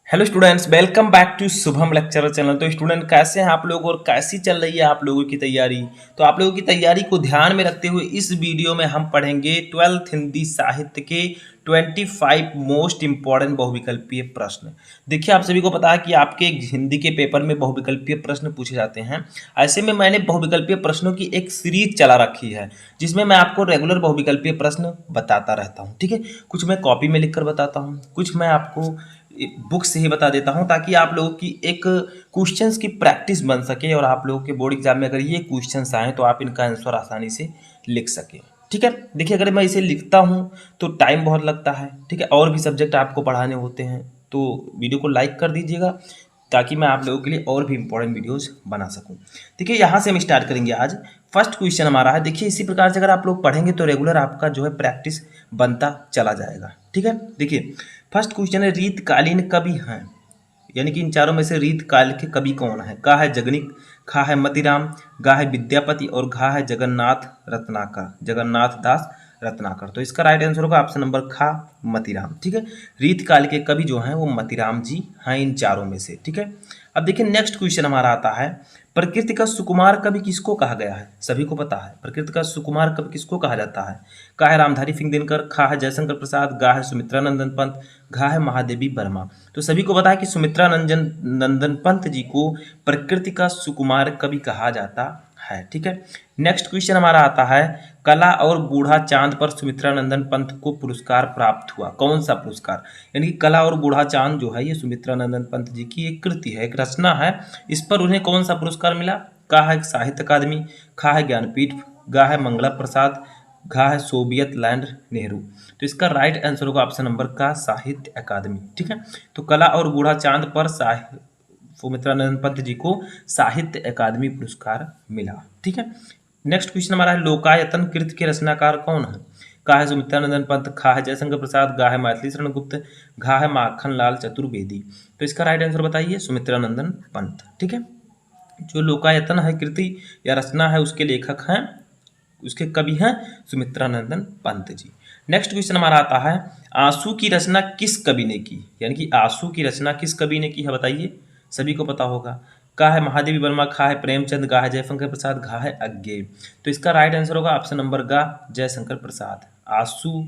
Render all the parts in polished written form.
Hello students, welcome back to Shubham lecturer channel. तो student कैसे हैं आप लोग और कैसी चल रही है आप लोगों की तैयारी। तो आप लोगों की तैयारी को ध्यान में रखते हुए इस वीडियो में हम पढ़ेंगे 12th हिंदी साहित्य के 25 मोस्ट इंपॉर्टेंट बहुविकल्पीय प्रश्न। देखिए, आप सभी को पता है कि आपके हिंदी के पेपर में बहुविकल्पीय प्रश्न पूछे जाते हैं। ऐसे में मैंने बहुविकल्पीय प्रश्नों की एक सीरीज चला रखी है जिसमें मैं आपको रेगुलर बहुविकल्पीय प्रश्न बताता रहता हूँ। ठीक है, कुछ मैं कॉपी में लिखकर बताता हूँ, कुछ मैं आपको बुक से ही बता देता हूं, ताकि आप लोगों की एक क्वेश्चंस की प्रैक्टिस बन सके और आप लोगों के बोर्ड एग्जाम में अगर ये क्वेश्चंस आए तो आप इनका आंसर आसानी से लिख सकें। ठीक है, देखिए, अगर मैं इसे लिखता हूं तो टाइम बहुत लगता है। ठीक है, और भी सब्जेक्ट आपको पढ़ाने होते हैं, तो वीडियो को लाइक कर दीजिएगा ताकि मैं आप लोगों के लिए और भी इंपॉर्टेंट वीडियोस बना सकूं। देखिए, यहाँ से हम स्टार्ट करेंगे। आज फर्स्ट क्वेश्चन हमारा है। देखिए, इसी प्रकार से अगर आप लोग पढ़ेंगे तो रेगुलर आपका जो है प्रैक्टिस बनता चला जाएगा। ठीक है, देखिए, फर्स्ट क्वेश्चन है, रीतकालीन कवि हैं, यानी कि इन चारों में से रीतकाल के कवि कौन है। का है जगनिक, खा है मतीराम, गा है विद्यापति और घा है जगन्नाथ रत्नाकर, जगन्नाथ दास रत्नाकर। तो इसका राइट आंसर होगा ऑप्शन नंबर खा, मतीराम। ठीक है, रीतकाल के कवि जो हैं वो मतीराम जी हैं इन चारों में से। ठीक है, अब देखिए नेक्स्ट क्वेश्चन हमारा आता है, प्रकृति का सुकुमार कवि किसको कहा गया है। सभी को पता है प्रकृति का सुकुमार कवि किसको कहा जाता है। का है रामधारी सिंह दिनकर, खा है जयशंकर प्रसाद, गा है सुमित्रा नंदन पंत, घा है महादेवी वर्मा। तो सभी को पता है कि सुमित्रा नंदन पंत जी को प्रकृति का सुकुमार कवि कहा जाता है। ठीक है, नेक्स्ट क्वेश्चन हमारा आता है, कला और बूढ़ा चांद पर सुमित्रा नंदन पंत को पुरस्कार प्राप्त हुआ। कौन सा पुरस्कार। यानी कि कला और बूढ़ा चांद जो है ये सुमित्रा नंदन पंत जी की एक कृति है, एक रचना है। इस पर उन्हें कौन सा पुरस्कार मिला। का है साहित्य अकादमी, खा है ज्ञानपीठ, गा है मंगला प्रसाद, घा है सोवियत लैंड नेहरू। तो इसका राइट आंसर होगा ऑप्शन नंबर का साहित्य अकादमी। ठीक है, तो कला और बूढ़ा चांद पर सुमित्रानंद पंत जी को साहित्य अकादमी पुरस्कार मिला। ठीक है, नेक्स्ट क्वेश्चन हमारा है, लोकायतन कृत के रचनाकार कौन है। का है सुमित्रानंदन पंत, खा है जयशंकर प्रसाद, गा है मैथिली शरण गुप्त, घा है माखन लाल चतुर्वेदी। तो इसका राइट आंसर बताइए, सुमित्रानंदन पंत। ठीक है, जो लोकायतन है कृति या रचना है उसके लेखक हैं, उसके कवि हैं सुमित्रानंदन पंत जी। नेक्स्ट क्वेश्चन हमारा आता है, आंसू की रचना किस कवि ने की। यानी कि आंसू की रचना किस कवि ने की है बताइए। सभी को पता होगा। का है महादेवी वर्मा, खा है प्रेमचंद, गा है जयशंकर प्रसाद, घा है अज्ञे। तो इसका राइट आंसर होगा ऑप्शन नंबर गा, जयशंकर प्रसाद। आंसू,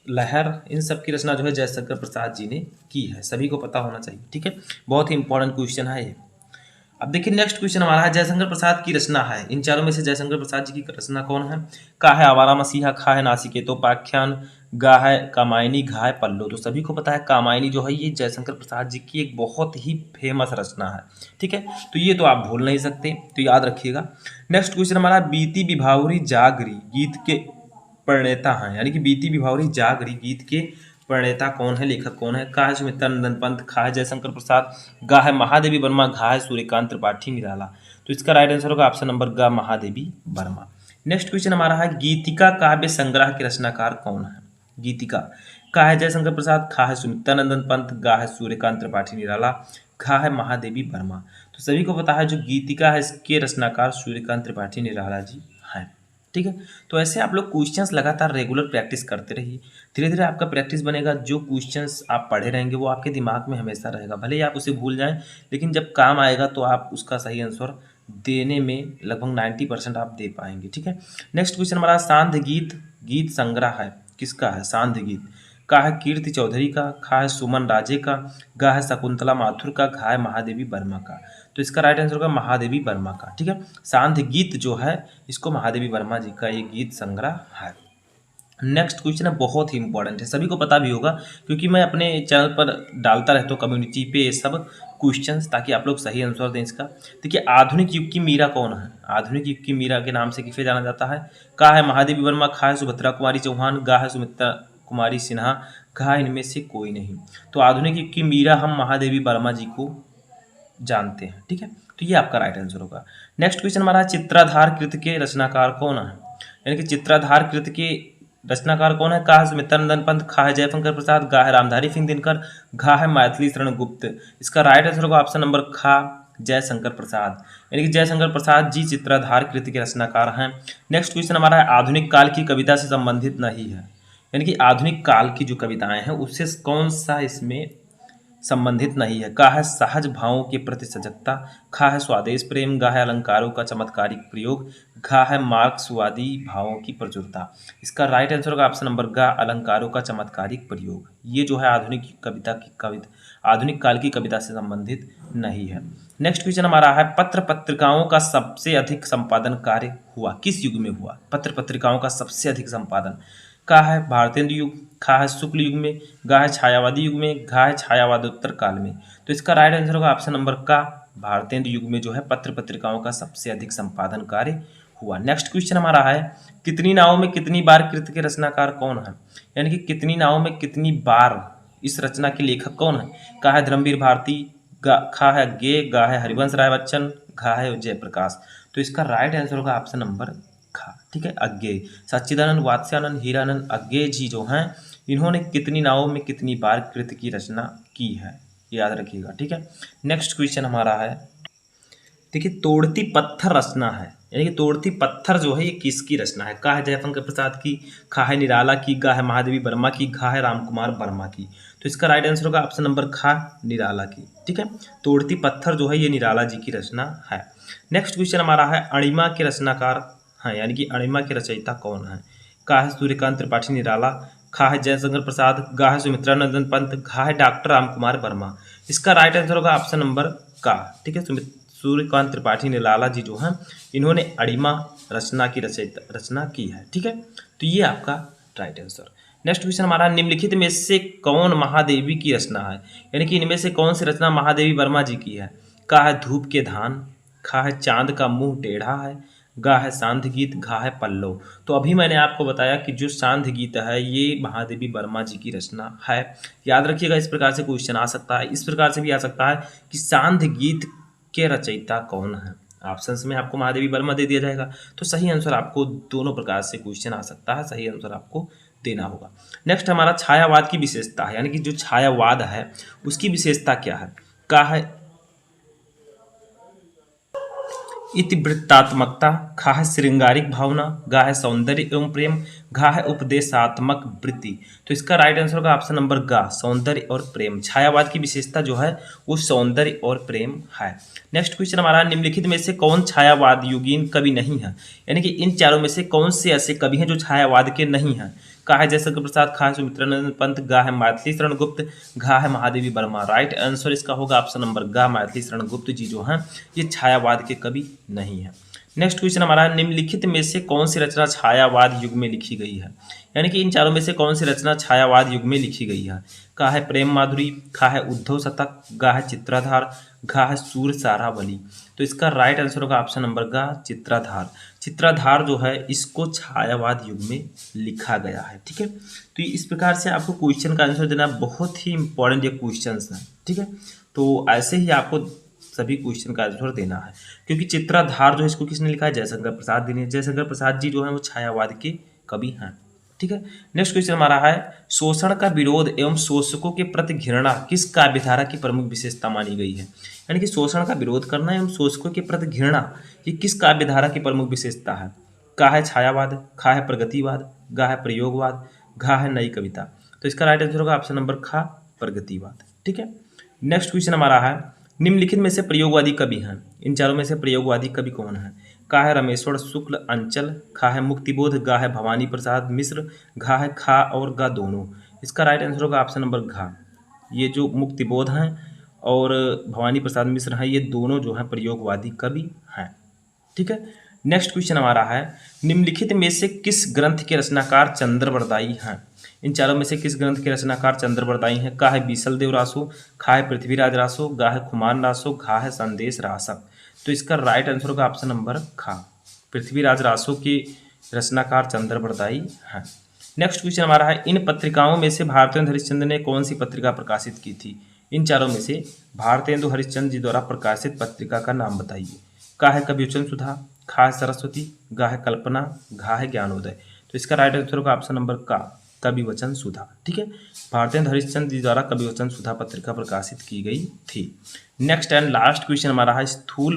लहर, इन सब की रचना जो है जयशंकर प्रसाद जी ने की है, सभी को पता होना चाहिए। ठीक है, बहुत ही इंपॉर्टेंट क्वेश्चन है ये। अब देखिए नेक्स्ट क्वेश्चन हमारा है, जयशंकर प्रसाद की रचना है, इन चारों में से जयशंकर प्रसाद जी की रचना कौन है। का है आवारा मसीहा, खा है नासिकेतोपाख्यान, गा है कामायनी, घा है पल्लो। तो सभी को पता है कामायनी जो है ये जयशंकर प्रसाद जी की एक बहुत ही फेमस रचना है। ठीक है, तो ये तो आप भूल नहीं सकते, तो याद रखिएगा। नेक्स्ट क्वेश्चन हमारा, बीती विभावरी जागरी गीत के प्रणेता हैं। यानी कि बीती विभावरी जागरी गीत के प्रणेता कौन है, लेखक कौन है। का है सुमित्रानंदन पंत, खा है जयशंकर प्रसाद, गा है महादेवी वर्मा, घा है सूर्यकांत त्रिपाठी निराला। तो इसका राइट आंसर होगा ऑप्शन नंबर गा, महादेवी वर्मा। नेक्स्ट क्वेश्चन हमारा है, गीतिका काव्य संग्रह के रचनाकार कौन है। गीतिका, का है जयशंकर प्रसाद, खा है सुमित्रानंदन पंत, गा है सूर्यकांत त्रिपाठी निराला, घा है महादेवी वर्मा। तो सभी को पता है जो गीतिका है इसके रचनाकार सूर्यकांत त्रिपाठी निराला जी हैं। ठीक है, तो ऐसे आप लोग क्वेश्चंस लगातार रेगुलर प्रैक्टिस करते रहिए, धीरे धीरे आपका प्रैक्टिस बनेगा। जो क्वेश्चंस आप पढ़े रहेंगे वो आपके दिमाग में हमेशा रहेगा, भले ही आप उसे भूल जाएं, लेकिन जब काम आएगा तो आप उसका सही आंसर देने में लगभग 90% आप दे पाएंगे। ठीक है, नेक्स्ट क्वेश्चन हमारा, सांध्य गीत गीत संग्रह है किसका है। सांध्य गीत, का है कीर्ति चौधरी का, खा है सुमन राजे का, गा है शकुंतला माथुर का, घा है महादेवी वर्मा का। तो इसका राइट आंसर होगा महादेवी वर्मा का। ठीक है, सांध्य गीत जो है इसको महादेवी वर्मा जी का ये गीत संग्रह है। नेक्स्ट क्वेश्चन है, बहुत ही इंपॉर्टेंट है, सभी को पता भी होगा क्योंकि मैं अपने चैनल पर डालता रहता हूँ कम्युनिटी पे ये सब क्वेश्चंस, ताकि आप लोग सही आंसर दें इसका। देखिए, आधुनिक युग की मीरा कौन है। आधुनिक युग की मीरा के नाम से किसे जाना जाता है। का है महादेवी वर्मा, खा है सुभद्रा कुमारी चौहान, गा है सुमित्रा कुमारी सिन्हा, घा इनमें से कोई नहीं। तो आधुनिक युग की मीरा हम महादेवी वर्मा जी को जानते हैं। ठीक है, तो ये आपका राइट आंसर होगा। नेक्स्ट क्वेश्चन हमारा, चित्राधार कृत के रचनाकार कौन है। यानी कि चित्राधार कृत के रचनाकार कौन है। का है सुमित्रानंदन पंत, खा है जयशंकर प्रसाद, गा है रामधारी सिंह दिनकर, घा है मैथिली शरण गुप्त। इसका राइट आंसर होगा ऑप्शन नंबर खा, जयशंकर प्रसाद। यानी कि जयशंकर प्रसाद जी चित्राधार कृति के रचनाकार हैं। नेक्स्ट क्वेश्चन हमारा है, आधुनिक काल की कविता से संबंधित नहीं है। यानी कि आधुनिक काल की जो कविताएं हैं उससे कौन सा इसमें संबंधित नहीं है। का है सहज भावों के प्रति सजगता, खा है स्वादेश प्रेम, गा है अलंकारों का चमत्कारिक प्रयोग, घा है मार्क्सवादी भावों की प्रचुरता। इसका राइट आंसर होगा ऑप्शन नंबर गा, अलंकारों का चमत्कारिक प्रयोग। ये जो है आधुनिक काल की कविता से संबंधित नहीं है। नेक्स्ट क्वेश्चन हमारा है पत्र पत्रिकाओं का सबसे अधिक संपादन कार्य हुआ किस युग में हुआ? पत्र पत्रिकाओं का सबसे अधिक संपादन का है भारतेंदु युग, खा है शुक्ल युग में, गा है छायावादी युग में, घा है छायावादोत्तर काल में। तो इसका राइट आंसर होगा ऑप्शन नंबर का, भारतेंदु युग में जो है पत्र पत्रिकाओं का सबसे अधिक संपादन कार्य हुआ। नेक्स्ट क्वेश्चन हमारा है कितनी नावों में कितनी बार कृत के रचनाकार कौन है? यानी कि कितनी नावों में कितनी बार इस रचना के लेखक कौन है? का है धर्मवीर भारती, खा है गे, गा है हरिवंश राय बच्चन, घा है जयप्रकाश। तो इसका राइट आंसर होगा ऑप्शन नंबर खा। ठीक है, अज्ञेय। सच्चिदानंद वात्स्यानंद हीरानंद अज्ञेय जी जो हैं इन्होंने कितनी नावों में कितनी बार कृत की रचना की है, याद रखिएगा। ठीक है, नेक्स्ट क्वेश्चन हमारा है देखिए तोड़ती पत्थर रचना है, यानी कि तोड़ती पत्थर जो है ये किसकी रचना है? का है जयशंकर प्रसाद की, खा है निराला की, गा है महादेवी वर्मा की, घा है रामकुमार वर्मा की। तो इसका राइट आंसर होगा ऑप्शन नंबर खा, निराला की। ठीक है, तोड़ती पत्थर जो है ये निराला जी की रचना है। नेक्स्ट क्वेश्चन हमारा है अणिमा के रचनाकार हैं, यानी कि अणिमा के रचयिता कौन है? का है सूर्यकांत त्रिपाठी निराला, खा है जयशंकर प्रसाद, गा है सुमित्रा नंदन पंत, घा है डॉक्टर रामकुमार वर्मा। इसका राइट आंसर होगा ऑप्शन नंबर का। ठीक है, सूर्यकांत त्रिपाठी निराला जी जो हैं इन्होंने अणिमा रचना की रचना की है। ठीक है, तो ये आपका राइट आंसर। नेक्स्ट क्वेश्चन हमारा निम्नलिखित में से कौन महादेवी की रचना है? यानी कि इनमें से कौन सी रचना महादेवी वर्मा जी की है? का है धूप के धान, खा है चांद का मुंह टेढ़ा है, गा है सांध गीत, घा है पल्लव। तो अभी मैंने आपको बताया कि जो सांध गीत है ये महादेवी वर्मा जी की रचना है। याद रखिएगा, इस प्रकार से क्वेश्चन आ सकता है, इस प्रकार से भी आ सकता है कि सांध गीत के रचयिता कौन है? ऑप्शंस में आपको महादेवी वर्मा दे दिया जाएगा। तो सही आंसर आपको दोनों प्रकार से क्वेश्चन आ सकता है, सही आंसर आपको देना होगा। नेक्स्ट हमारा छायावाद की विशेषता है, यानी कि जो छायावाद है उसकी विशेषता क्या है? का है इतिवृत्तात्मकता, खा है श्रृंगारिक भावना, गा है सौंदर्य एवं प्रेम, घा है उपदेशात्मक वृत्ति। तो इसका राइट आंसर होगा ऑप्शन नंबर गा, सौंदर्य और प्रेम। छायावाद की विशेषता जो है वो सौंदर्य और प्रेम है। नेक्स्ट क्वेश्चन हमारा निम्नलिखित में से कौन छायावाद युगीन कवि नहीं है? यानी कि इन चारों में से कौन से ऐसे कवि हैं जो छायावाद के नहीं हैं? का है जयशंकर प्रसाद, खा है सुमित्रानंद पंत, गा है मैथिली शरण गुप्त, घा है महादेवी वर्मा। राइट आंसर इसका होगा ऑप्शन नंबर गा, मैथिली शरण गुप्त जी जो हैं ये छायावाद के कवि नहीं है। नेक्स्ट क्वेश्चन हमारा निम्नलिखित में से कौन सी रचना छायावाद युग में लिखी गई है? यानी कि इन चारों में से कौन सी रचना छायावाद युग में लिखी गई है? का है प्रेम माधुरी, खा है उद्धव शतक, गा है चित्राधार, घा है सूर सारावली। तो इसका राइट आंसर होगा ऑप्शन नंबर गा, चित्राधार। चित्राधार जो है इसको छायावाद युग में लिखा गया है। ठीक है, तो इस प्रकार से आपको क्वेश्चन का आंसर देना बहुत ही इंपॉर्टेंट ये क्वेश्चन है। ठीक है, तो ऐसे ही आपको सभी क्वेश्चन का आंसर देना है, क्योंकि चित्राधार जो है इसको किसने लिखा है? जयशंकर प्रसाद जी ने। जयशंकर प्रसाद जी जो है वो छायावाद के कवि हैं। ठीक है, नेक्स्ट क्वेश्चन हमारा है शोषण का विरोध एवं शोषकों के प्रति घृणा किस काव्यधारा की प्रमुख विशेषता मानी गई है? यानी कि शोषण का विरोध करना एवं शोषकों के प्रति घृणा ये किस काव्यधारा की प्रमुख विशेषता है? का है छायावाद, खा है प्रगतिवाद, गा है प्रयोगवाद, घा है नई कविता। तो इसका राइट आंसर होगा ऑप्शन नंबर खा, प्रगतिवाद। ठीक है, नेक्स्ट क्वेश्चन हमारा है निम्नलिखित में से प्रयोगवादी कवि हैं। इन चारों में से प्रयोगवादी कवि कौन है? का है रमेश्वर शुक्ल अंचल, खा है मुक्तिबोध, गा है भवानी प्रसाद मिश्र, घा है खा और गा दोनों। इसका राइट आंसर होगा ऑप्शन नंबर घा। ये जो मुक्तिबोध हैं और भवानी प्रसाद मिश्र हैं ये दोनों जो हैं प्रयोगवादी कवि हैं। ठीक है, नेक्स्ट क्वेश्चन हमारा है निम्नलिखित में से किस ग्रंथ के रचनाकार चंद्रवरदायी हैं? इन चारों में से किस ग्रंथ के रचनाकार चंद्रवरदायी हैं? का है बीसल देव रासो, खा है पृथ्वीराज रासो, गा है खुमान रासो, घा है संदेश रासक। तो इसका राइट आंसर होगा ऑप्शन नंबर खा, पृथ्वीराज रासो के रचनाकार चंद्रवरदायी हैं। नेक्स्ट क्वेश्चन हमारा है इन पत्रिकाओं में से भारतेंदु हरिश्चंद्र ने कौन सी पत्रिका प्रकाशित की थी? इन चारों में से भारतेंदु हरिश्चंद्र जी द्वारा प्रकाशित पत्रिका का नाम बताइए। का है कविवचन सुधा, खा है सरस्वती, गा है कल्पना, घा है ज्ञानोदय। तो इसका राइट आंसर होगा ऑप्शन नंबर का, कविवचन सुधा। ठीक है, भारतेंदु हरिश्चंद्र जी द्वारा कविवचन सुधा पत्रिका प्रकाशित की गई थी। नेक्स्ट एंड लास्ट क्वेश्चन हमारा है स्थूल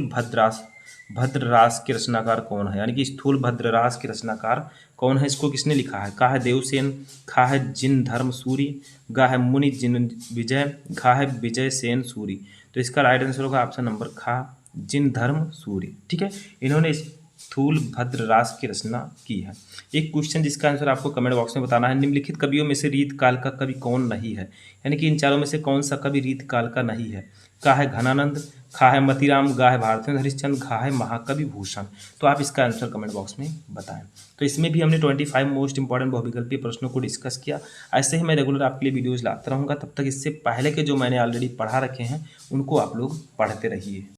भद्ररास के रचनाकार कौन है, यानी कि स्थूल भद्ररास के रचनाकार कौन है, इसको किसने लिखा है। का है देवसेन, खा है जिन धर्म सूरी, गा है मुनि जिन विजय, घा है विजय सेन सूरी। तो इसका राइट आंसर होगा ऑप्शन नंबर खा, जिन धर्म सूरी। ठीक है, इन्होंने स्थूल भद्ररास की रचना की है। एक क्वेश्चन जिसका आंसर आपको कमेंट बॉक्स में बताना है, निम्नलिखित कवियों में से रीत काल का कवि कौन नहीं है, यानी कि इन चारों में से कौन सा कवि रीत काल का नहीं है। का है घनानंद, खा है मतीराम, गा है भारतेंद्र हरिश्चंद्र, घा है महाकवि भूषण। तो आप इसका आंसर कमेंट बॉक्स में बताएं। तो इसमें भी हमने 25 मोस्ट इंपॉर्टेंट बहुविकल्पीय प्रश्नों को डिस्कस किया। ऐसे ही मैं रेगुलर आपके लिए वीडियोज़ लाता रहूँगा। तब तक इससे पहले के जो मैंने ऑलरेडी पढ़ा रखे हैं उनको आप लोग पढ़ते रहिए।